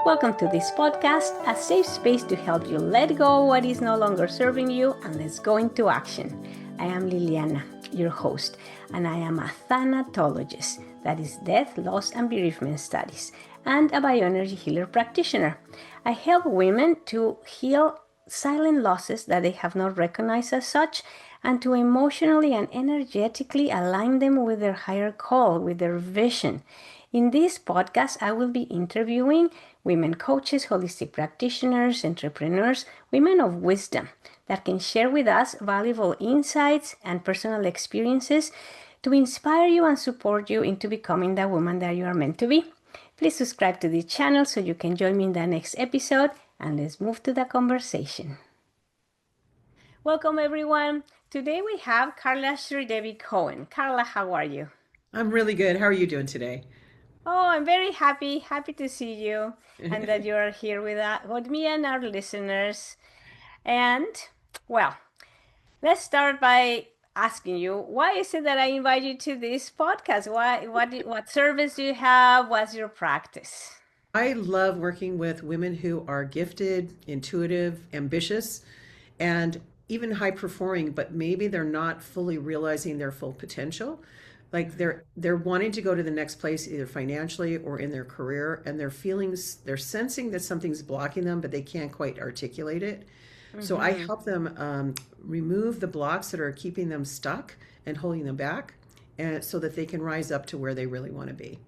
Welcome to this podcast, a safe space to help you let go what is no longer serving you and let's go into action. I am Liliana, your host, and I am a Thanatologist, that is Death, Loss, and Bereavement Studies, and a bioenergy healer practitioner. I help women to heal silent losses that they have not recognized as such, and to emotionally and energetically align them with their higher call, with their vision. In this podcast, I will be interviewing women coaches, holistic practitioners, entrepreneurs, women of wisdom that can share with us valuable insights and personal experiences to inspire you and support you into becoming the woman that you are meant to be. Please subscribe to the channel so you can join me in the next episode, and let's move to the conversation. Welcome, everyone. Today we have Carla Cohen. Carla, how are you? I'm really good. How are you doing today? Oh, I'm very happy to see you and that you are here with me and our listeners. And well, let's start by asking you, why is it that I invite you to this podcast? What service do you have? What's your practice? I love working with women who are gifted, intuitive, ambitious, and even high performing, but maybe they're not fully realizing their full potential. Like they're wanting to go to the next place either financially or in their career, and they're sensing that something's blocking them, but they can't quite articulate it. So I help them remove the blocks that are keeping them stuck and holding them back, and so that they can rise up to where they really want to be.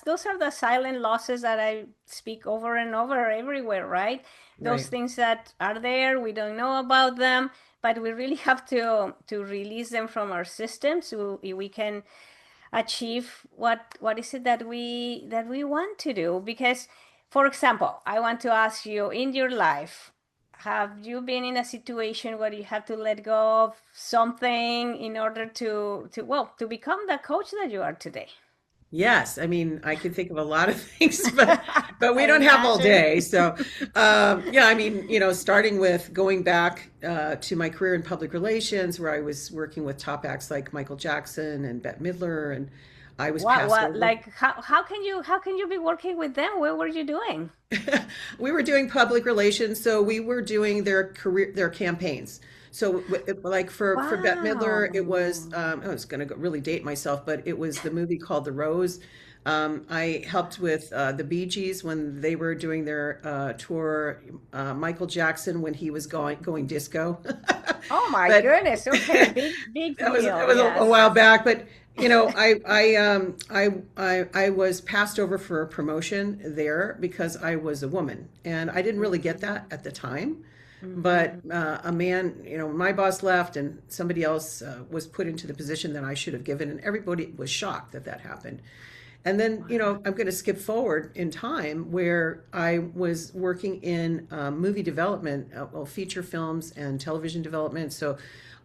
Those are the silent losses that I speak over and over everywhere, right? Those Right. things that are there, we don't know about them, but we really have to release them from our system so we can achieve what is it that we want to do. Because, for example, I want to ask you, in your life, have you been in a situation where you have to let go of something in order to become the coach that you are today? Yes, I mean, I can think of a lot of things, but we I don't have all imagine. day. So, yeah, I mean, starting with going back to my career in public relations, where I was working with top acts like Michael Jackson and Bette Midler, and I was passed What over. like how can you be working with them? What were you doing? We were doing public relations, so we were doing their campaigns. So, like for Bette Midler, it was Wow. I was going to really date myself, but it was the movie called The Rose. I helped with the Bee Gees when they were doing their tour. Michael Jackson when he was going disco. Oh my But goodness. Okay, big that deal. was a Yes. while back, but I was passed over for a promotion there because I was a woman, and I didn't really get Mhm. that at the time. But Mhm. a man, my boss left, and somebody else was put into the position that I should have given, and everybody was shocked that that happened. And then, Wow. I'm going to skip forward in time where I was working in movie development, well, feature films and television development. So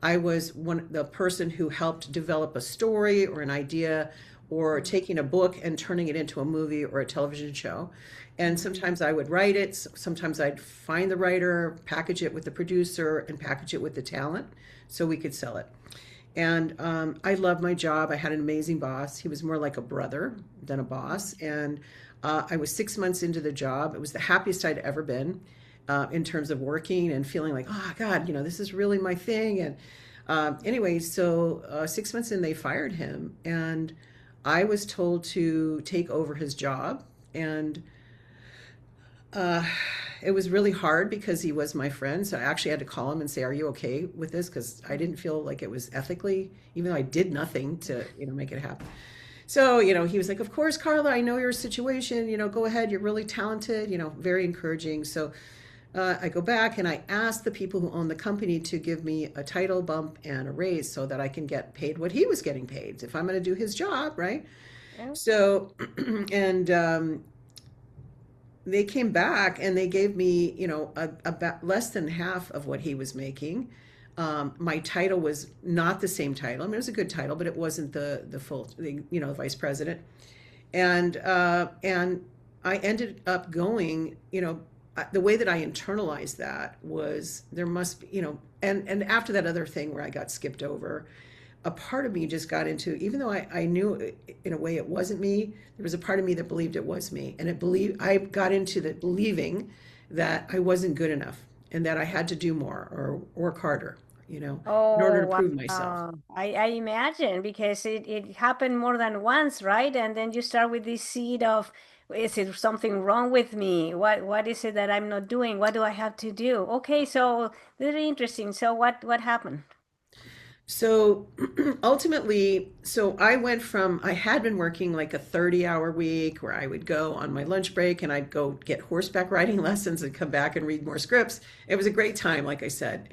I was the person who helped develop a story or an idea or taking a book and turning it into a movie or a television show. And Mhm. sometimes I would write it. Sometimes I'd find the writer, package it with the producer, and package it with the talent so we could sell it. And I loved my job. I had an amazing boss. He was more like a brother than a boss. And I was 6 months into the job. It was the happiest I'd ever been in terms of working and feeling like, oh, God, this is really my thing. And anyway, so 6 months in, they fired him. And I was told to take over his job. And uh, it was really hard because he was my friend. So I actually had to call him and say, "Are you okay with this?" Because I didn't feel like it was ethically, even though I did nothing to, make it happen. So, he was like, "Of course, Carla, I know your situation. Go ahead. You're really talented." Very encouraging. So I go back and I ask the people who own the company to give me a title bump and a raise so that I can get paid what he was getting paid if I'm going to do his job, right? Okay. So, and they came back and they gave me, about less than half of what he was making. My title was not the same title. I mean, it was a good title, but it wasn't the full, vice president. And I ended up going, the way that I internalized that was there must be, and after that other thing where I got skipped over, a part of me just got into, even though I knew in a way it wasn't me, there was a part of me that believed it was me. And I got into the believing that I wasn't good enough and that I had to do more or work harder, in order Oh, to prove myself. wow. I imagine because it happened more than once, right? And then you start with this seed of, is it something wrong with me? What is it that I'm not doing? What do I have to do? Okay, so very interesting. So what happened? So ultimately, so I had been working like a 30-hour week where I would go on my lunch break and I'd go get horseback riding lessons and come back and read more scripts. It was a great time, like I said.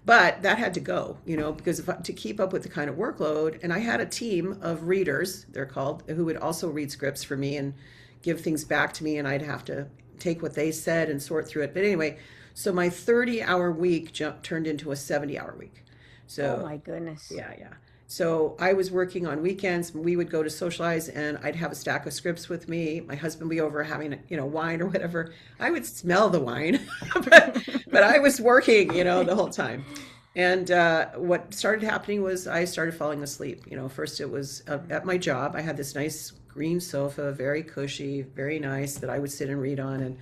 But that had to go, because to keep up with the kind of workload, and I had a team of readers, they're called, who would also read scripts for me and give things back to me, and I'd have to take what they said and sort through it. But anyway, so my 30-hour week turned into a 70-hour week. Oh So my goodness. yeah, yeah. So I was working on weekends. We would go to socialize, and I'd have a stack of scripts with me. My husband would be over having, wine or whatever. I would smell the wine, but I was working, the whole time. And what started happening was I started falling asleep. First it was at my job. I had this nice green sofa, very cushy, very nice, that I would sit and read on. And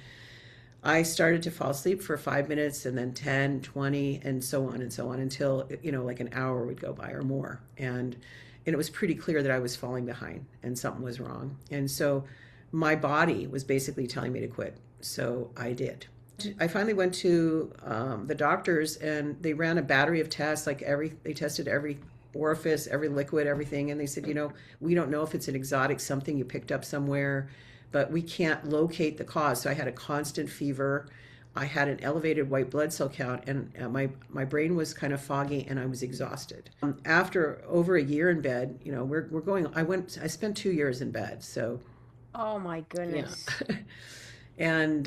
I started to fall asleep for 5 minutes and then 10, 20, and so on until, like an hour would go by or more. And it was pretty clear that I was falling behind and something was wrong. And so my body was basically telling me to quit. So I did. I finally went to the doctors, and they ran a battery of tests, they tested every orifice, every liquid, everything. And they said, we don't know if it's an exotic something you picked up somewhere, but we can't locate the cause. So I had a constant fever. I had an elevated white blood cell count, and my brain was kind of foggy, and I was exhausted. After over a year in bed, I spent 2 years in bed. So Oh my yeah. goodness. And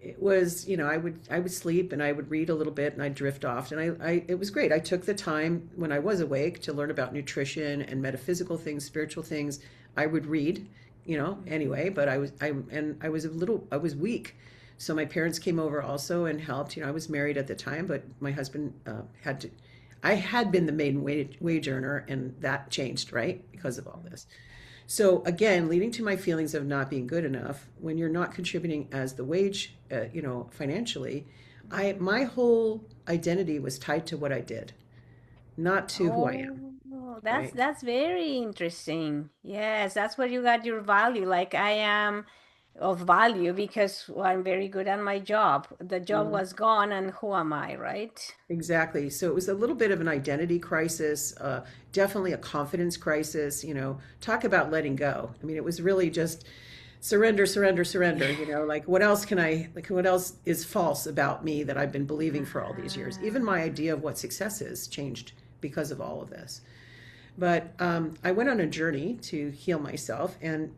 it was, I would sleep and I would read a little bit and I'd drift off. And it was great. I took the time when I was awake to learn about nutrition and metaphysical things, spiritual things. I would read, anyway, but I was weak. So my parents came over also and helped. I was married at the time, but my husband I had been the main wage earner, and that changed, right? Because of all this. So again, leading to my feelings of not being good enough when you're not contributing as the wage, financially. My whole identity was tied to what I did, not to who I am, Oh, that's right? that's very interesting. Yes, that's where you got your value. Like I am of value because well, I'm very good at my job. The job Mm, was gone, and who am I, right? exactly. So it was a little bit of an identity crisis, definitely a confidence crisis. Talk about letting go. I mean, it was really just surrender, surrender, surrender. Like what else is false about me that I've been believing for all these years? Even my idea of what success is changed because of all of this. But I went on a journey to heal myself, and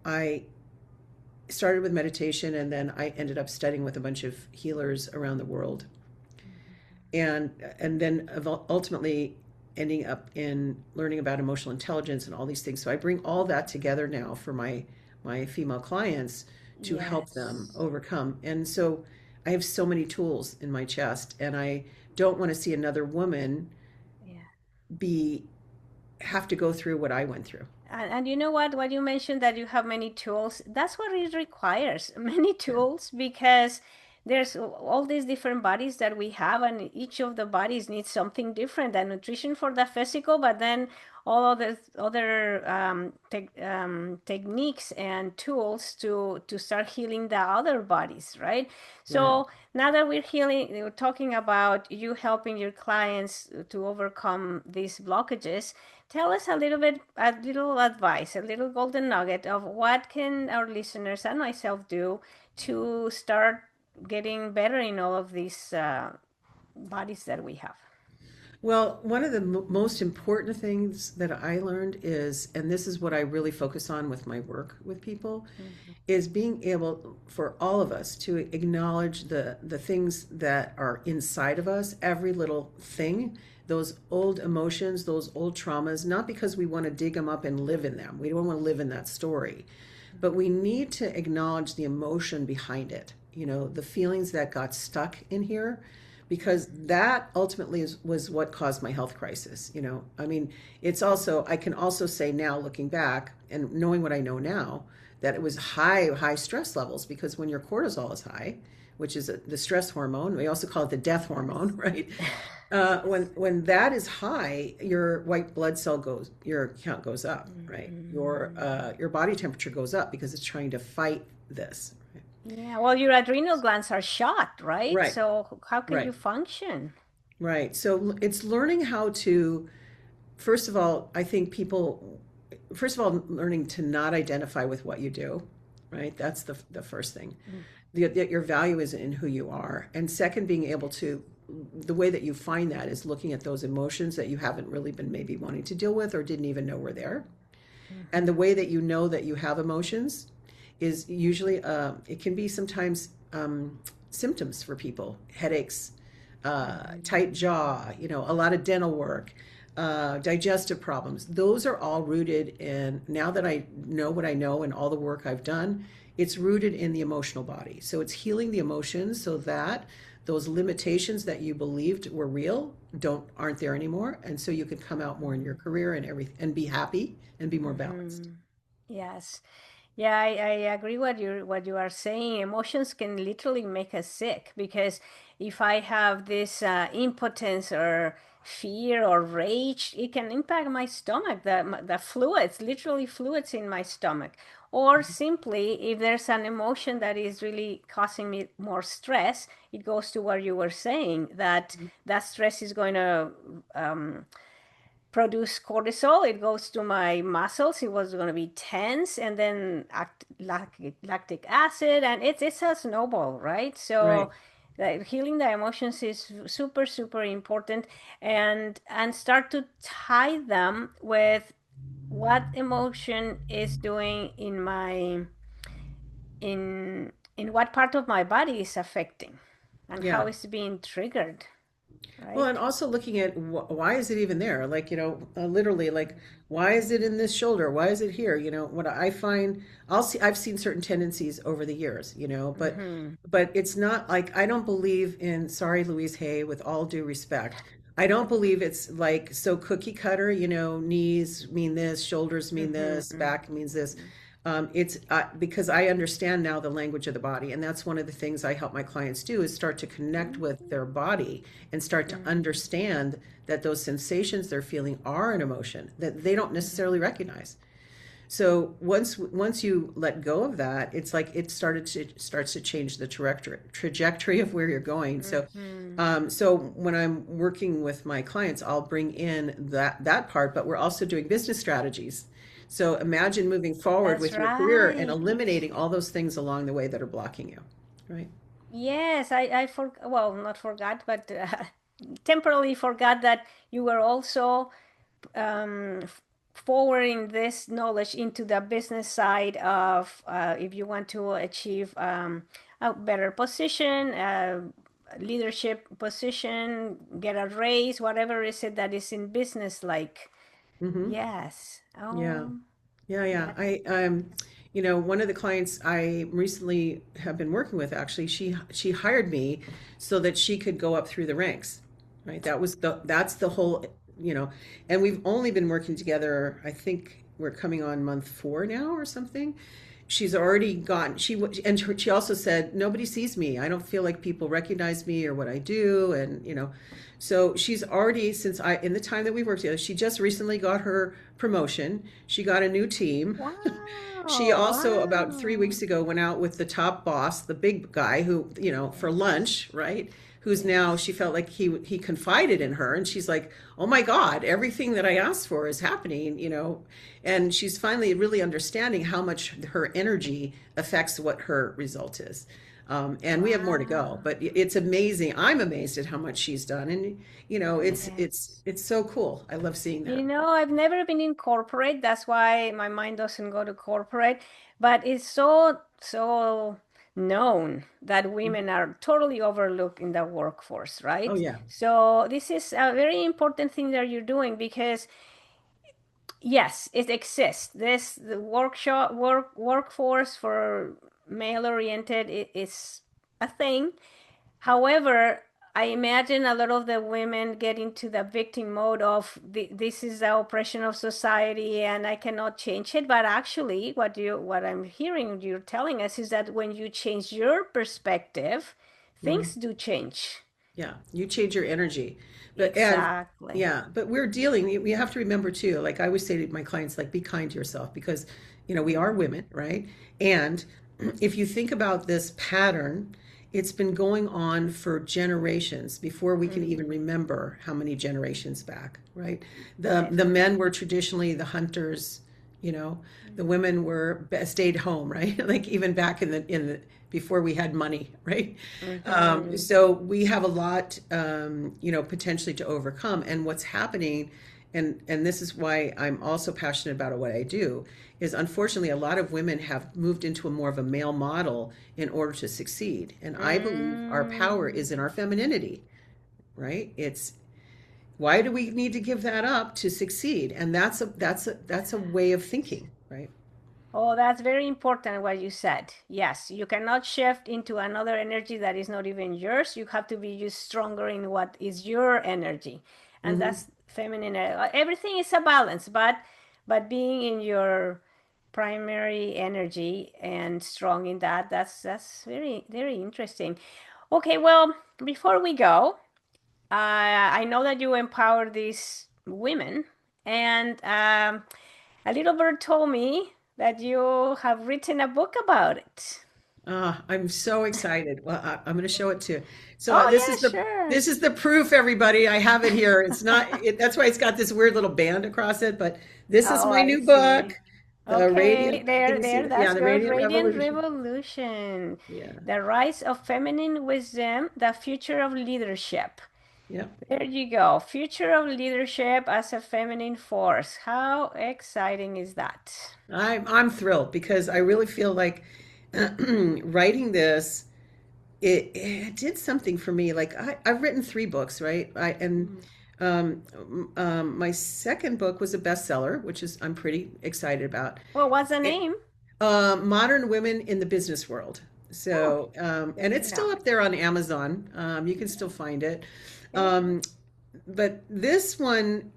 I started with meditation, and then I ended up studying with a bunch of healers around the world, and then ultimately ending up in learning about emotional intelligence and all these things. So I bring all that together now for my female clients to help them Yes. overcome. And so I have so many tools in my chest, and I don't want to see another woman Yeah. be have to go through what I went through. And you know what you mentioned that you have many tools, that's what it requires, many Yeah. tools, because there's all these different bodies that we have, and each of the bodies needs something different. And nutrition for the physical, but then all of the other techniques and tools to start healing the other bodies, right? Right. So now that we're talking about you helping your clients to overcome these blockages. Tell us a little advice, a little golden nugget of what can our listeners and myself do to start getting better in all of these bodies that we have. Well, one of the most important things that I learned is, and this is what I really focus on with my work with people, Mhm. is being able for all of us to acknowledge the things that are inside of us, every little thing, those old emotions, those old traumas, not because we want to dig them up and live in them. We don't want to live in that story, but we need to acknowledge the emotion behind it, the feelings that got stuck in here. because that ultimately was what caused my health crisis. I mean, it's also, I can also say now, looking back and knowing what I know now, that it was high stress levels, because when your cortisol is high, which is the stress hormone, we also call it the death hormone, right? When that is high, your white blood cell your count goes up, right? Your body temperature goes up because it's trying to fight this. Yeah, well, your adrenal glands are shot, right? Right, So how can you right, function? right. So it's learning how to, first of all, I think people, first of all, learning to not identify with what you do, right? That's the first thing. That your value is in who you are. And second, being able to, the way that you find that is looking at those emotions that you haven't really been maybe wanting to deal with or didn't even know were there. And the Mm-hmm. way that you know that you have emotions is usually, it can be sometimes symptoms for people, headaches, tight Mm-hmm. jaw, a lot of dental work, digestive problems. Those are all rooted in, now that I know what I know and all the work I've done, it's rooted in the emotional body. So it's healing the emotions so that those limitations that you believed were real aren't there anymore, and so you can come out more in your career and everything and be happy and be more balanced. Mm-hmm. Yes. Yeah, I agree what you are saying. Emotions can literally make us sick because if I have this impotence or fear or rage, it can impact my stomach, the fluids, literally fluids in my stomach. Or simply, if there's an emotion that is really causing me more stress, it goes to what you were saying, that that stress is going to um, produce cortisol. It goes to my muscles. It was going to be tense, and then lactic acid, and it's a snowball, right? Right. So, healing the emotions is super super important, and start to tie them with what emotion is doing in what part of my body is affecting, and how Yeah. it's being triggered, Well, and right? also looking at why is it even there? Like, literally, like, why is it in this shoulder? Why is it here? What I find, I've seen certain tendencies over the years, Mm-hmm. but it's not like, I don't believe in, sorry, Louise Hay, with all due respect, I don't believe it's like so cookie cutter, knees mean this, shoulders mean Mm-hmm. this, back means this. It's because I understand now the language of the body, and that's one of the things I help my clients do is start to connect with their body and start to Mm-hmm. understand that those sensations they're feeling are an emotion that they don't necessarily recognize. So once you let go of that, it's like it starts to change the trajectory of where you're going. So Mm-hmm. so when I'm working with my clients, I'll bring in that part, but we're also doing business strategies. So imagine moving forward That's with your career and right. eliminating all those things along the way that are blocking you, right? Yes, well, not forgot, but temporarily forgot that you were also forwarding this knowledge into the business side of if you want to achieve a better position, leadership position, get a raise, whatever is it that is in business like. Mm-hmm. Yes. Yeah. Oh, Yeah. that. One of the clients I recently have been working with, actually, she hired me so that she could go up through the ranks, right? That's the whole, you know, and we've only been working together. I think we're coming on month 4 now or something. She's already gotten she also said nobody sees me. I don't feel like people recognize me or what I do, and so she's already, since I in the time that we worked together, she just recently got her promotion. She got a new team. She Wow, also, about 3 weeks wow. ago, went out with the top boss, the big guy who, for Yes, lunch, right? Who's now, she yes. felt like he confided in her, and she's like, "Oh my God, everything that I asked for is happening," and she's finally really understanding how much her energy affects what her result is. And we have more to go, Wow. but it's amazing. I'm amazed at how much she's done, and it's Yes. so cool. I love seeing that. I've never been in corporate. That's why my mind doesn't go to corporate. But it's so, so known that women are totally overlooked in the workforce, Oh right? yeah. So this is a very important thing that you're doing because yes, it exists. The workforce for male oriented is a thing. However, I imagine a lot of the women get into the victim mode of this is the oppression of society and I cannot change it. But actually, what I'm hearing you're telling us is that when you change your perspective, Mhm. things do change. Yeah, you change your energy. But and Exactly. yeah, but we're dealing, we have to remember too, like I always say to my clients, like be kind to yourself because, we are women, right? And if you think about this pattern, it's been going on for generations before we can even Mhm. remember how many generations back, right? The men Definitely. were traditionally the hunters, you know, the women were stayed home, right? Like even back in the before we had money, right? Hmm. So we have a lot, potentially to overcome. And what's happening, and this is why I'm also passionate about what I do, is unfortunately a lot of women have moved into a more of a male model in order to succeed. And I believe our power is in Mm. our femininity, right? It's why do we need to give that up to succeed? And that's a way of thinking, right? Oh, that's very important what you said. Yes, you cannot shift into another energy that is not even yours. You have to be just stronger in what is your energy. And Hmm. that's feminine. Everything is a balance, but being in your primary energy and strong in that, that's very very interesting. Okay, well, before we go, I know that you empower these women, and a little bird told me that you have written a book about it. I'm so excited. Well, I'm going to show it to you. So Oh, this yeah, is the sure. this is the proof, everybody. I have it here. It's not. That's why it's got this weird little band across it. But this is Oh, my I new book, see. The Okay, Radiant. Can you see there, that? Yeah, that's The good. Radiant Radiant Revolution. Revolution, Yeah, the rise of feminine wisdom, the future of leadership. yeah. There you go. Future of leadership as a feminine force. How exciting is that? I'm thrilled because I really feel like writing this it did something for me. Like I've written three books, right? Um, my second book was a bestseller, which is I'm pretty excited about. Well, what's the It, name? Modern Women in the Business World. Oh, So, and check it's it still out. up there on Amazon. You can still find it. Okay. Um, but this one,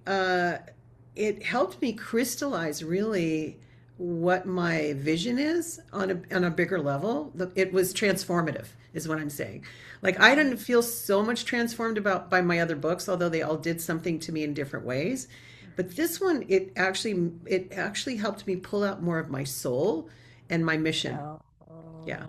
it helped me crystallize really what my vision is on a bigger level. It was transformative, is what I'm saying. Like I didn't feel so much transformed about by my other books, although they all did something to me in different ways. But this one, it actually helped me pull out more of my soul and my mission. Oh, Yeah.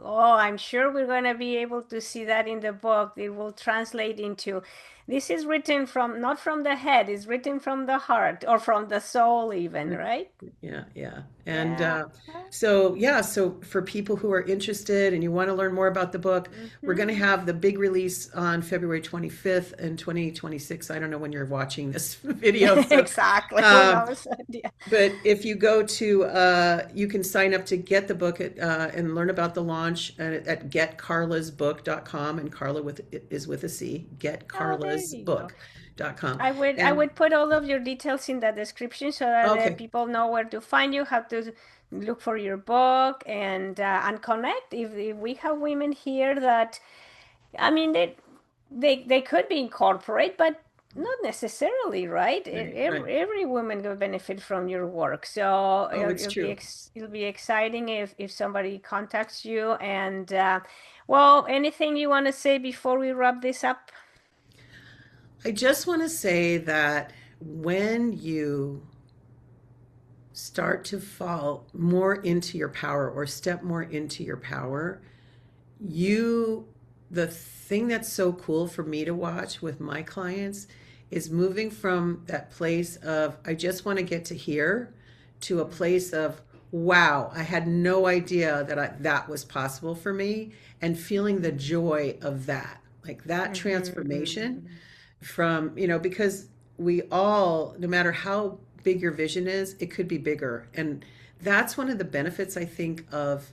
oh, I'm sure we're going to be able to see that in the book. It will translate into this is written from not from the head, it's written from the heart or from the soul, even, right? Yeah, yeah. And Yeah. so for people who are interested and you want to learn more about the book, we're going to Hmm. have the big release on February 25th and 2026. I don't know when you're watching this video. So, Exactly. Who um, knows? Yeah. but if you go to, you can sign up to get the book and learn about the launch at getcarlasbook.com. And Carla is with a C, Oh, there you go. getcarlasbook.com. I And would put all of your details in the description so that okay, people know where to find you, how to look for your book, and connect. If we have women here that, I mean, they could be incorporate, but not necessarily, right? right, right. Every woman will benefit from your work, so Oh, it's true. it'll be exciting if somebody contacts you. And well, anything you want to say before we wrap this up? I just want to say that when you start to fall more into your power or step more into your power, you, the thing that's so cool for me to watch with my clients is moving from that place of, I just want to get to here to a place of, wow, I had no idea that was possible for me and feeling the joy of that, like that transformation Mhm. from, because we all, no matter how big your vision is, it could be bigger. And that's one of the benefits I think of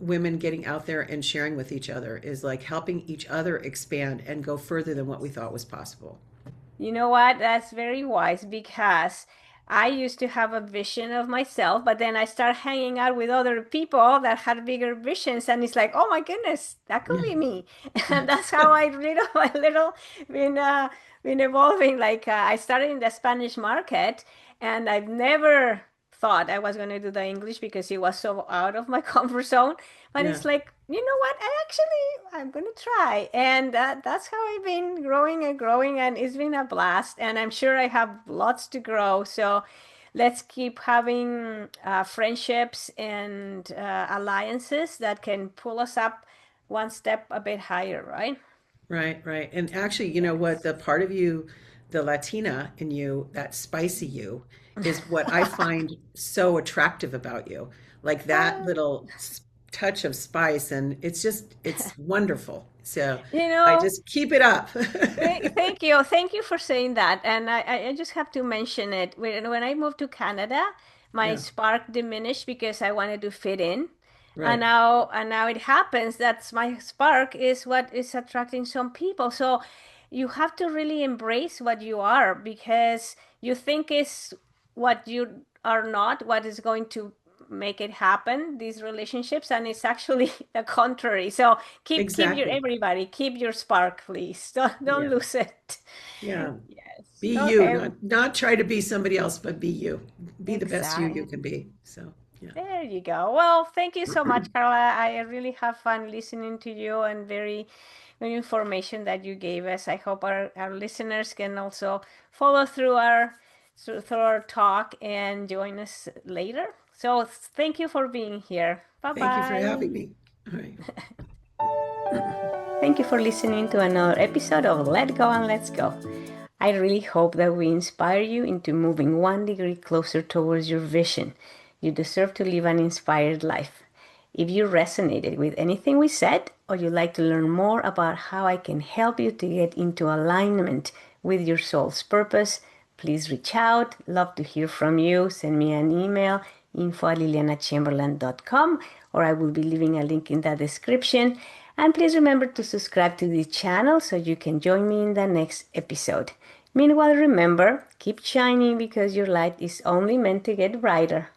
women getting out there and sharing with each other is like helping each other expand and go further than what we thought was possible. You know what? That's very wise because I used to have a vision of myself, but then I start hanging out with other people that had bigger visions, and it's like, oh my goodness, that could be me. And that's how I little been been evolving. Like I started in the Spanish market, and I've never thought I was going to do the English because it was so out of my comfort zone. But Yeah. it's like, you know what? I'm going to try, and that's how I've been growing and growing, and it's been a blast. And I'm sure I have lots to grow. So let's keep having friendships and alliances that can pull us up one step a bit higher, right? Right, right. And actually, you know what? Yes. The part of you, the Latina in you, that spicy you, is what I find so attractive about you. Like that Uh, little touch of spice, and it's wonderful. So you I know, just keep it up. thank you. Thank you for saying that. And I just have to mention it. When I moved to Canada, my Yeah, spark diminished because I wanted to fit in. right. And now it happens that my spark is what is attracting some people. So you have to really embrace what you are because you think is what you are not, what is going to make it happen, these relationships, and it's actually the contrary. So keep your Exactly. everybody, keep your spark, please. Don't Yeah. lose it. Yeah. Yes. Be you, Okay. not try to be somebody else, but be you. Be the best you Exactly. can be. So, yeah. There you go. Well, thank you so much, Carla. I really have fun listening to you and very good information that you gave us. I hope our listeners can also follow through our talk and join us later. So thank you for being here. Bye Thank you for bye. having me. All right. Thank you for listening to another episode of Let Go and Let's Go. I really hope that we inspire you into moving 1 degree closer towards your vision. You deserve to live an inspired life. If you resonated with anything we said, or you'd like to learn more about how I can help you to get into alignment with your soul's purpose, please reach out. Love to hear from you. Send me an email, info@lilianachamberlain.com, or I will be leaving a link in the description. And please remember to subscribe to this channel so you can join me in the next episode. Meanwhile, remember, keep shining because your light is only meant to get brighter.